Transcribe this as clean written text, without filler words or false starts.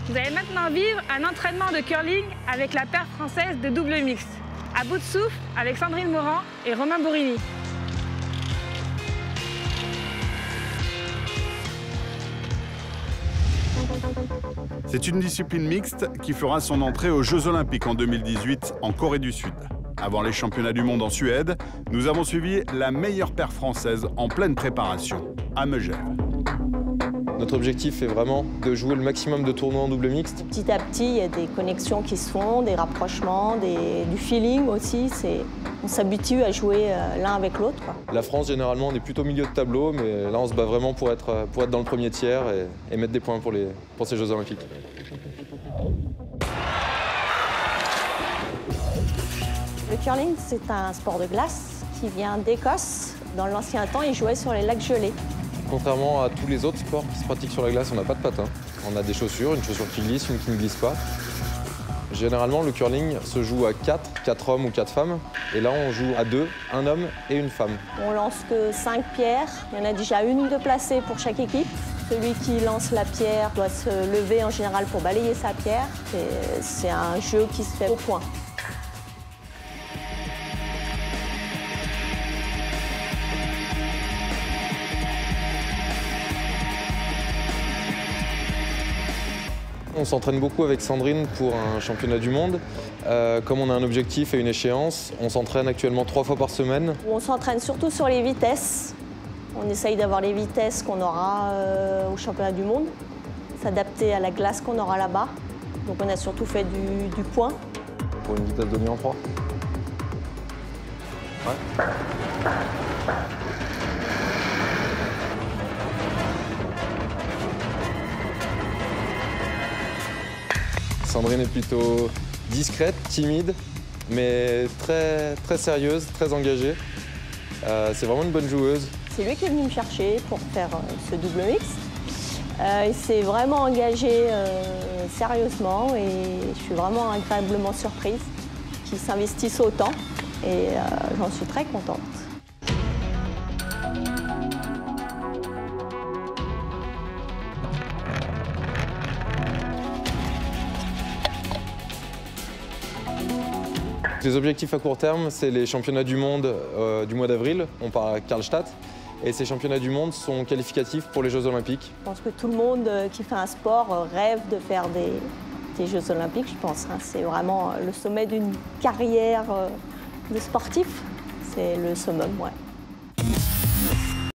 Vous allez maintenant vivre un entraînement de curling avec la paire française de double mixte. À bout de souffle avec Sandrine Morand et Romain Bourini. C'est une discipline mixte qui fera son entrée aux Jeux Olympiques en 2018 en Corée du Sud. Avant les championnats du monde en Suède, nous avons suivi la meilleure paire française en pleine préparation, à Megève. Notre objectif est vraiment de jouer le maximum de tournois en double mixte. Petit à petit, il y a des connexions qui se font, des rapprochements, du feeling aussi. On s'habitue à jouer l'un avec l'autre. La France, généralement, on est plutôt milieu de tableau, mais là, on se bat vraiment pour être dans le premier tiers et mettre des points pour ces Jeux Olympiques. Le curling, c'est un sport de glace qui vient d'Écosse. Dans l'ancien temps, ils jouaient sur les lacs gelés. Contrairement à tous les autres sports qui se pratiquent sur la glace, on n'a pas de patins. On a des chaussures, une chaussure qui glisse, une qui ne glisse pas. Généralement, le curling se joue à 4 hommes ou 4 femmes. Et là, on joue à 2, un homme et une femme. On lance que 5 pierres. Il y en a déjà une de placée pour chaque équipe. Celui qui lance la pierre doit se lever en général pour balayer sa pierre. C'est un jeu qui se fait au point. On s'entraîne beaucoup avec Sandrine pour un championnat du monde. Comme on a un objectif et une échéance, on s'entraîne actuellement 3 fois par semaine. On s'entraîne surtout sur les vitesses. On essaye d'avoir les vitesses qu'on aura au championnat du monde, s'adapter à la glace qu'on aura là-bas. Donc on a surtout fait du point. Pour une vitesse de mi en 3. Ouais. Sandrine est plutôt discrète, timide, mais très sérieuse, très engagée. C'est vraiment une bonne joueuse. C'est lui qui est venu me chercher pour faire ce double mix. Il s'est vraiment engagé sérieusement et je suis vraiment agréablement surprise qu'il s'investisse autant et j'en suis très contente. Les objectifs à court terme, c'est les championnats du monde du mois d'avril. On part à Karlstad. Et ces championnats du monde sont qualificatifs pour les Jeux Olympiques. Je pense que tout le monde qui fait un sport rêve de faire des Jeux Olympiques, je pense. C'est vraiment le sommet d'une carrière de sportif. C'est le summum, ouais.